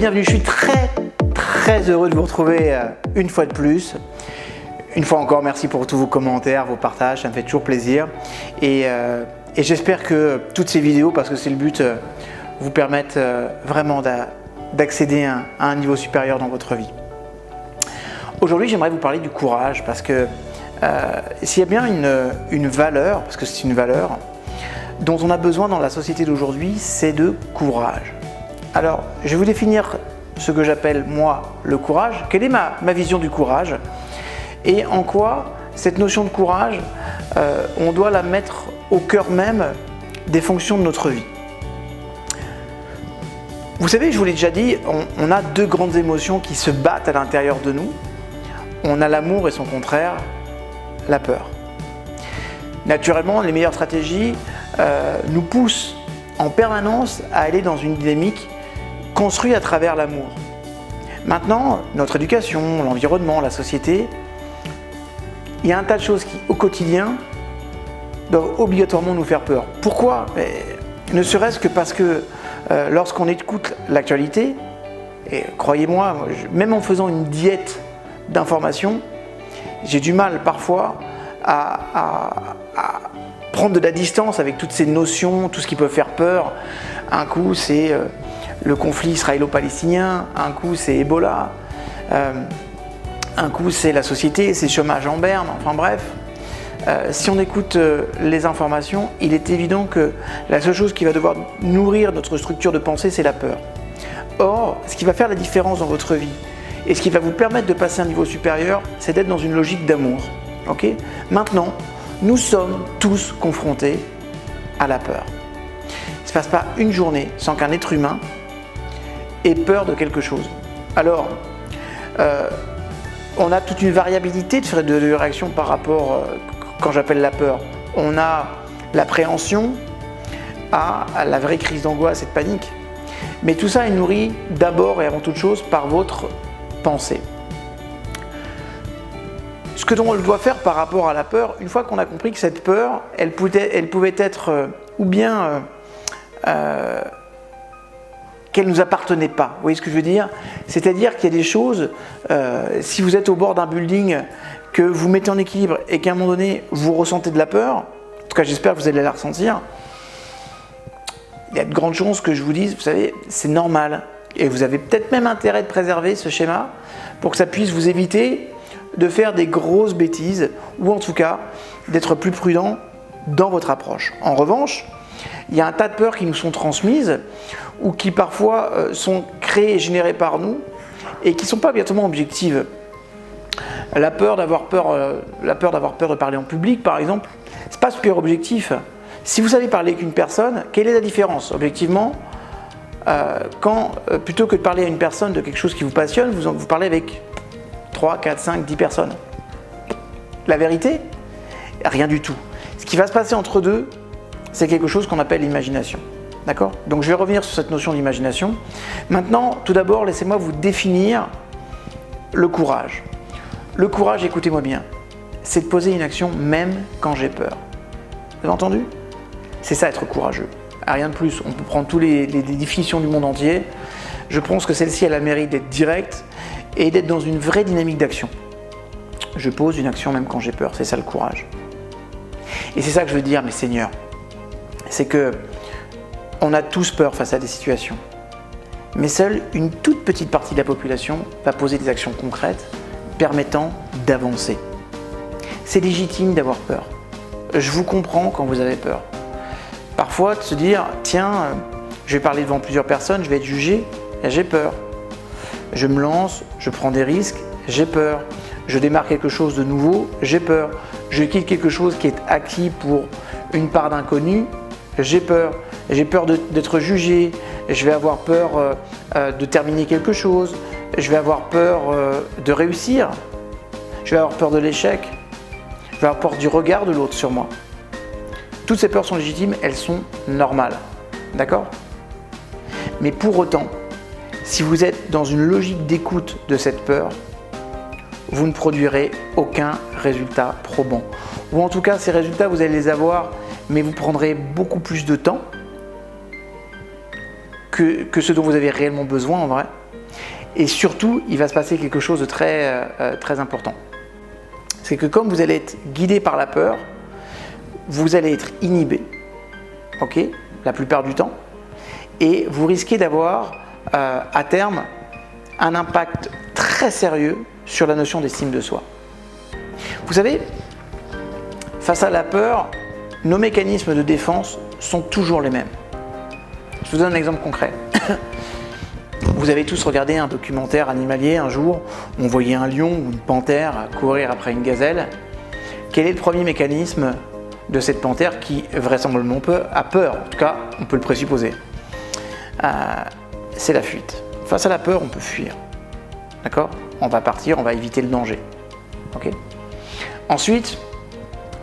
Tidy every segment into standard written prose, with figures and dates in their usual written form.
bienvenue, je suis très heureux de vous retrouver une fois de plus. Une fois encore, merci pour tous vos commentaires, vos partages, ça me fait toujours plaisir. Et j'espère que toutes ces vidéos, parce que c'est le but, vous permettent vraiment d'accéder à un niveau supérieur dans votre vie. Aujourd'hui, j'aimerais vous parler du courage, parce que s'il y a bien une valeur, parce que c'est une valeur, dont on a besoin dans la société d'aujourd'hui, c'est de courage. Alors, je vais vous définir ce que j'appelle, moi, le courage. Quelle est ma vision du courage? Et en quoi cette notion de courage, on doit la mettre au cœur même des fonctions de notre vie. Vous savez, je vous l'ai déjà dit, on a deux grandes émotions qui se battent à l'intérieur de nous. On a l'amour et son contraire, la peur. Naturellement, les meilleures stratégies nous poussent en permanence à aller dans une dynamique construite à travers l'amour. Maintenant, notre éducation, l'environnement, la société, il y a un tas de choses qui, au quotidien, doivent obligatoirement nous faire peur. Pourquoi? Ne serait-ce que parce que lorsqu'on écoute l'actualité, et croyez-moi, même en faisant une diète d'informations, j'ai du mal parfois à prendre de la distance avec toutes ces notions, tout ce qui peut faire peur. Un coup, c'est le conflit israélo-palestinien, un coup, c'est Ebola, un coup, c'est la société, c'est chômage en berne, enfin bref. Si on écoute les informations, il est évident que la seule chose qui va devoir nourrir notre structure de pensée, c'est la peur. Or, ce qui va faire la différence dans votre vie et ce qui va vous permettre de passer à un niveau supérieur, c'est d'être dans une logique d'amour. Okay ? Maintenant, nous sommes tous confrontés à la peur. Il ne se passe pas une journée sans qu'un être humain ait peur de quelque chose. Alors, on a toute une variabilité de réaction par rapport, quand j'appelle la peur. On a l'appréhension à la vraie crise d'angoisse et de panique. Mais tout ça est nourri d'abord et avant toute chose par votre pensée. Ce que l'on doit faire par rapport à la peur, une fois qu'on a compris que cette peur, elle pouvait être ou bien qu'elle ne nous appartenait pas. Vous voyez ce que je veux dire? C'est-à-dire qu'il y a des choses, si vous êtes au bord d'un building, que vous mettez en équilibre et qu'à un moment donné, vous ressentez de la peur, en tout cas j'espère que vous allez la ressentir, il y a de grandes chances que je vous dise, vous savez, c'est normal. Et vous avez peut-être même intérêt de préserver ce schéma pour que ça puisse vous éviter de faire des grosses bêtises ou en tout cas d'être plus prudent dans votre approche. En revanche, il y a un tas de peurs qui nous sont transmises ou qui parfois sont créées et générées par nous et qui ne sont pas obligatoirement objectives. La peur d'avoir peur de parler en public, par exemple, c'est pas super objectif. Si vous savez parler avec une personne, quelle est la différence objectivement quand plutôt que de parler à une personne de quelque chose qui vous passionne, vous parlez avec 3, 4, 5, 10 personnes. La vérité, rien du tout. Ce qui va se passer entre deux, c'est quelque chose qu'on appelle l'imagination. D'accord? Donc je vais revenir sur cette notion d'imagination. Maintenant, tout d'abord, laissez-moi vous définir le courage. Le courage, écoutez-moi bien, c'est de poser une action même quand j'ai peur. Vous avez entendu? C'est ça être courageux. Rien de plus. On peut prendre toutes les définitions du monde entier. Je pense que celle-ci, elle a le mérite d'être directe et d'être dans une vraie dynamique d'action. Je pose une action même quand j'ai peur. C'est ça le courage. Et c'est ça que je veux dire, mes seigneurs. C'est que on a tous peur face à des situations. Mais seule une toute petite partie de la population va poser des actions concrètes permettant d'avancer. C'est légitime d'avoir peur. Je vous comprends quand vous avez peur. Parfois, de se dire, tiens, je vais parler devant plusieurs personnes, je vais être jugé, j'ai peur. Je me lance, je prends des risques, j'ai peur. Je démarre quelque chose de nouveau, j'ai peur. Je quitte quelque chose qui est acquis pour une part d'inconnu, j'ai peur. J'ai peur d'être jugé, je vais avoir peur de terminer quelque chose, je vais avoir peur de réussir, je vais avoir peur de l'échec, je vais avoir peur du regard de l'autre sur moi. Toutes ces peurs sont légitimes, elles sont normales. D'accord? Mais pour autant, si vous êtes dans une logique d'écoute de cette peur, vous ne produirez aucun résultat probant. Ou en tout cas, ces résultats, vous allez les avoir, mais vous prendrez beaucoup plus de temps que ce dont vous avez réellement besoin en vrai. Et surtout, il va se passer quelque chose de très important. C'est que comme vous allez être guidé par la peur, vous allez être inhibé, ok, la plupart du temps, et vous risquez d'avoir à terme un impact très sérieux sur la notion d'estime de soi. Vous savez, face à la peur, nos mécanismes de défense sont toujours les mêmes. Je vous donne un exemple concret. Vous avez tous regardé un documentaire animalier un jour, on voyait un lion ou une panthère courir après une gazelle. Quel est le premier mécanisme de cette panthère qui vraisemblablement a peur? En tout cas, on peut le présupposer. C'est la fuite. Face à la peur, on peut fuir. D'accord? On va partir, on va éviter le danger. Okay? Ensuite,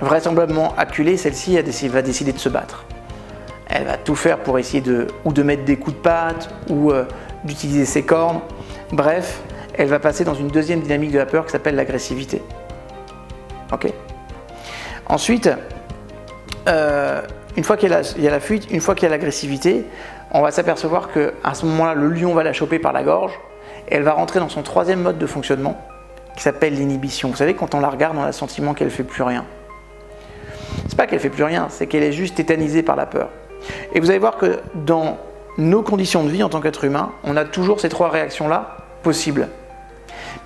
vraisemblablement acculée, celle-ci va décider de se battre. Elle va tout faire pour essayer de mettre des coups de patte ou d'utiliser ses cornes. Bref, elle va passer dans une deuxième dynamique de la peur qui s'appelle l'agressivité. Ok? Ensuite, une fois qu'il y a la fuite, une fois qu'il y a l'agressivité, on va s'apercevoir qu'à ce moment-là, le lion va la choper par la gorge et elle va rentrer dans son troisième mode de fonctionnement qui s'appelle l'inhibition. Vous savez, quand on la regarde, on a le sentiment qu'elle ne fait plus rien. C'est pas qu'elle ne fait plus rien, c'est qu'elle est juste tétanisée par la peur. Et vous allez voir que dans nos conditions de vie en tant qu'être humain, on a toujours ces trois réactions-là possibles.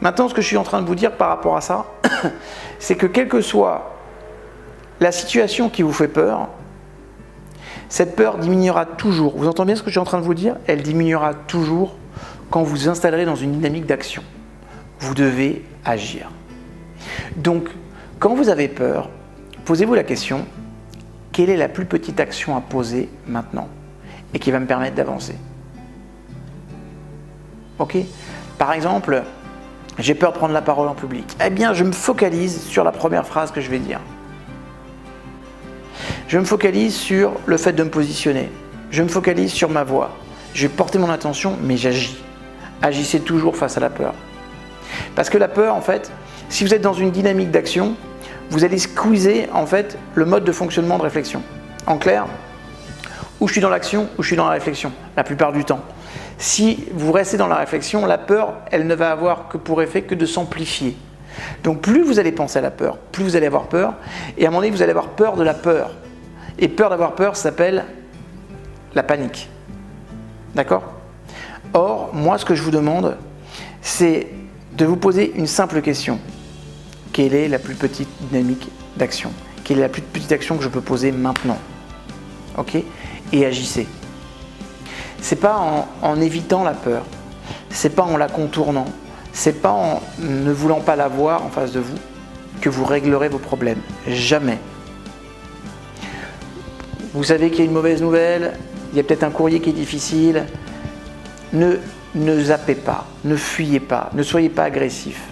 Maintenant, ce que je suis en train de vous dire par rapport à ça, c'est que quelle que soit la situation qui vous fait peur, cette peur diminuera toujours. Vous entendez bien ce que je suis en train de vous dire? Elle diminuera toujours quand vous vous installerez dans une dynamique d'action. Vous devez agir. Donc, quand vous avez peur, posez-vous la question, quelle est la plus petite action à poser maintenant et qui va me permettre d'avancer? Ok? Par exemple, j'ai peur de prendre la parole en public. Eh bien, je me focalise sur la première phrase que je vais dire. Je me focalise sur le fait de me positionner. Je me focalise sur ma voix. Je vais porter mon attention, mais j'agis. Agissez toujours face à la peur. Parce que la peur, en fait, si vous êtes dans une dynamique d'action, vous allez squeezer en fait le mode de fonctionnement de réflexion. En clair, ou je suis dans l'action ou je suis dans la réflexion, la plupart du temps. Si vous restez dans la réflexion, la peur, elle ne va avoir que pour effet que de s'amplifier. Donc plus vous allez penser à la peur, plus vous allez avoir peur, et à un moment donné, vous allez avoir peur de la peur. Et peur d'avoir peur, ça s'appelle la panique. D'accord? Or, moi, ce que je vous demande, c'est de vous poser une simple question. Quelle est la plus petite dynamique d'action? Quelle est la plus petite action que je peux poser maintenant? Ok? Et agissez. C'est pas en évitant la peur, c'est pas en la contournant, c'est pas en ne voulant pas la voir en face de vous que vous réglerez vos problèmes. Jamais. Vous savez qu'il y a une mauvaise nouvelle, il y a peut-être un courrier qui est difficile. Ne zappez pas, ne fuyez pas, ne soyez pas agressif.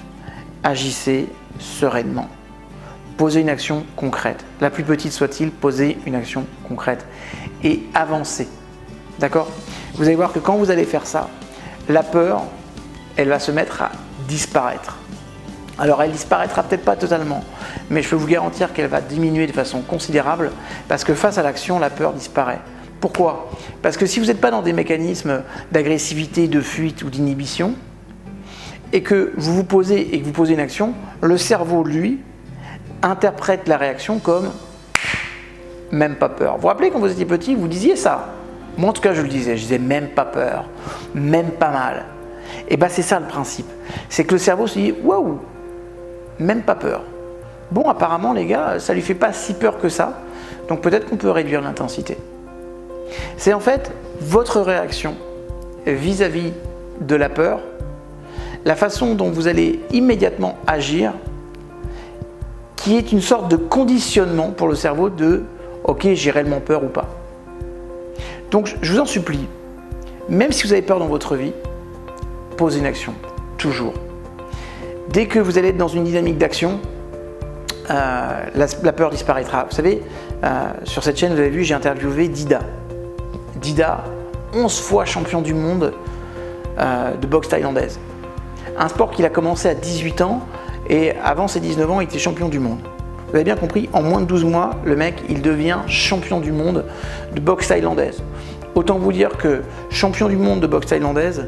Agissez sereinement. Posez une action concrète. La plus petite soit-il, posez une action concrète. Et avancez. D'accord? Vous allez voir que quand vous allez faire ça, la peur, elle va se mettre à disparaître. Alors elle disparaîtra peut-être pas totalement, mais je peux vous garantir qu'elle va diminuer de façon considérable parce que face à l'action, la peur disparaît. Pourquoi? Parce que si vous n'êtes pas dans des mécanismes d'agressivité, de fuite ou d'inhibition, et que vous vous posez et que vous posez une action, le cerveau, lui, interprète la réaction comme même pas peur. Vous vous rappelez quand vous étiez petit, vous disiez ça? Moi en tout cas je le disais, je disais même pas peur, même pas mal. Et bien c'est ça le principe, c'est que le cerveau se dit waouh, même pas peur. Bon, apparemment les gars, ça lui fait pas si peur que ça, donc peut-être qu'on peut réduire l'intensité. C'est en fait votre réaction vis-à-vis de la peur, la façon dont vous allez immédiatement agir, qui est une sorte de conditionnement pour le cerveau de « ok, j'ai réellement peur ou pas ». Donc je vous en supplie, même si vous avez peur dans votre vie, posez une action, toujours. Dès que vous allez être dans une dynamique d'action, la peur disparaîtra. Vous savez, sur cette chaîne, vous avez vu, j'ai interviewé Dida. Dida, 11 fois champion du monde de boxe thaïlandaise. Un sport qu'il a commencé à 18 ans et avant ses 19 ans, il était champion du monde. Vous avez bien compris, en moins de 12 mois, le mec, il devient champion du monde de boxe thaïlandaise. Autant vous dire que champion du monde de boxe thaïlandaise,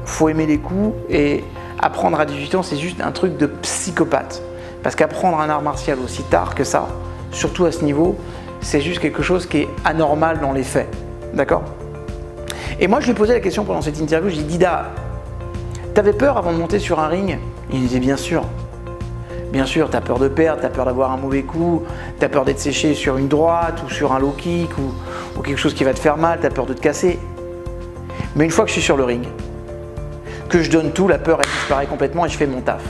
faut aimer les coups, et apprendre à 18 ans, c'est juste un truc de psychopathe. Parce qu'apprendre un art martial aussi tard que ça, surtout à ce niveau, c'est juste quelque chose qui est anormal dans les faits. D'accord? Et moi, je lui ai posé la question pendant cette interview, je lui ai dit, Dida, t'avais peur avant de monter sur un ring? Il disait, bien sûr. Bien sûr, t'as peur de perdre, t'as peur d'avoir un mauvais coup, t'as peur d'être séché sur une droite ou sur un low kick ou quelque chose qui va te faire mal, t'as peur de te casser. Mais une fois que je suis sur le ring, que je donne tout, la peur elle disparaît complètement et je fais mon taf.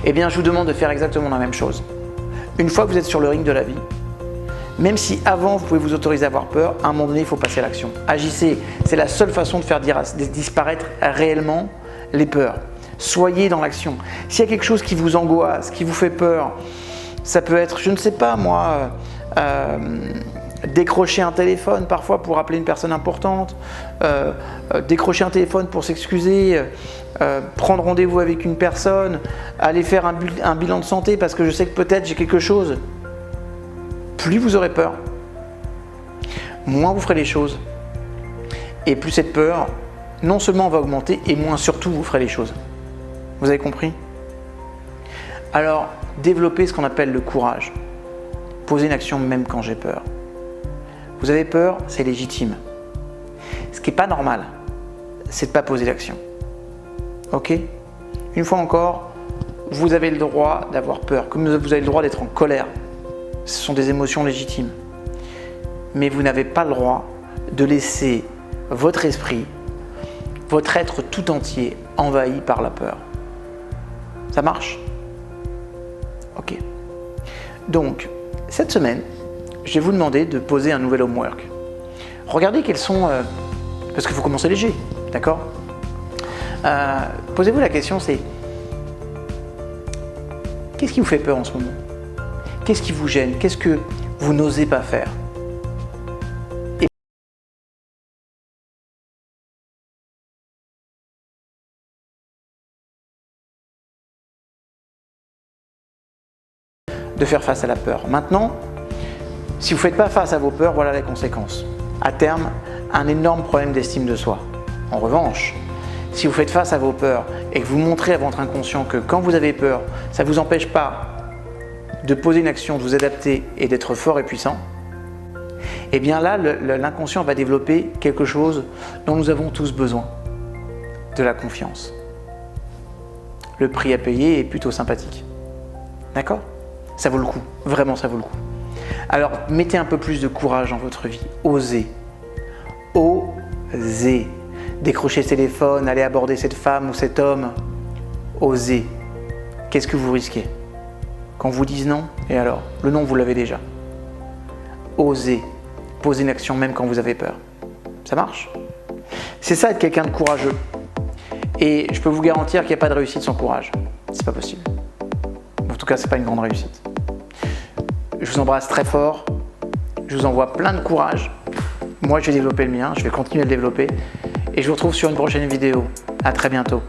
Eh bien, je vous demande de faire exactement la même chose. Une fois que vous êtes sur le ring de la vie, même si avant vous pouvez vous autoriser à avoir peur, à un moment donné, il faut passer à l'action. Agissez, c'est la seule façon de faire disparaître réellement les peurs. Soyez dans l'action. S'il y a quelque chose qui vous angoisse, qui vous fait peur, ça peut être, je ne sais pas moi, décrocher un téléphone parfois pour appeler une personne importante, décrocher un téléphone pour s'excuser, prendre rendez-vous avec une personne, aller faire un bilan de santé parce que je sais que peut-être j'ai quelque chose. Plus vous aurez peur, moins vous ferez les choses. Et plus cette peur, non seulement va augmenter, et moins surtout vous ferez les choses. Vous avez compris? Alors, développez ce qu'on appelle le courage. Posez une action même quand j'ai peur. Vous avez peur, c'est légitime. Ce qui n'est pas normal, c'est de ne pas poser l'action. Ok? Une fois encore, vous avez le droit d'avoir peur, comme vous avez le droit d'être en colère. Ce sont des émotions légitimes. Mais vous n'avez pas le droit de laisser votre esprit, votre être tout entier envahi par la peur. Ça marche? Ok. Donc, cette semaine, je vais vous demander de poser un nouvel homework. Regardez quels sont... parce qu'il faut commencer léger, d'accord? Posez-vous la question, c'est... Qu'est-ce qui vous fait peur en ce moment? Qu'est-ce qui vous gêne? Qu'est-ce que vous n'osez pas faire? De faire face à la peur. Maintenant, si vous ne faites pas face à vos peurs, voilà les conséquences. À terme, un énorme problème d'estime de soi. En revanche, si vous faites face à vos peurs et que vous montrez à votre inconscient que quand vous avez peur, ça ne vous empêche pas de poser une action, de vous adapter et d'être fort et puissant, eh bien là, l'inconscient va développer quelque chose dont nous avons tous besoin, de la confiance. Le prix à payer est plutôt sympathique. D'accord? Ça vaut le coup, vraiment ça vaut le coup. Alors, mettez un peu plus de courage dans votre vie, osez. Osez. Décrocher ce téléphone, aller aborder cette femme ou cet homme, osez. Qu'est-ce que vous risquez? Quand vous disent non, et alors? Le non, vous l'avez déjà. Osez. Posez une action même quand vous avez peur. Ça marche? C'est ça être quelqu'un de courageux. Et je peux vous garantir qu'il n'y a pas de réussite sans courage. C'est pas possible. En tout cas, c'est pas une grande réussite. Je vous embrasse très fort. Je vous envoie plein de courage. Moi, je vais développer le mien. Je vais continuer à le développer. Et je vous retrouve sur une prochaine vidéo. À très bientôt.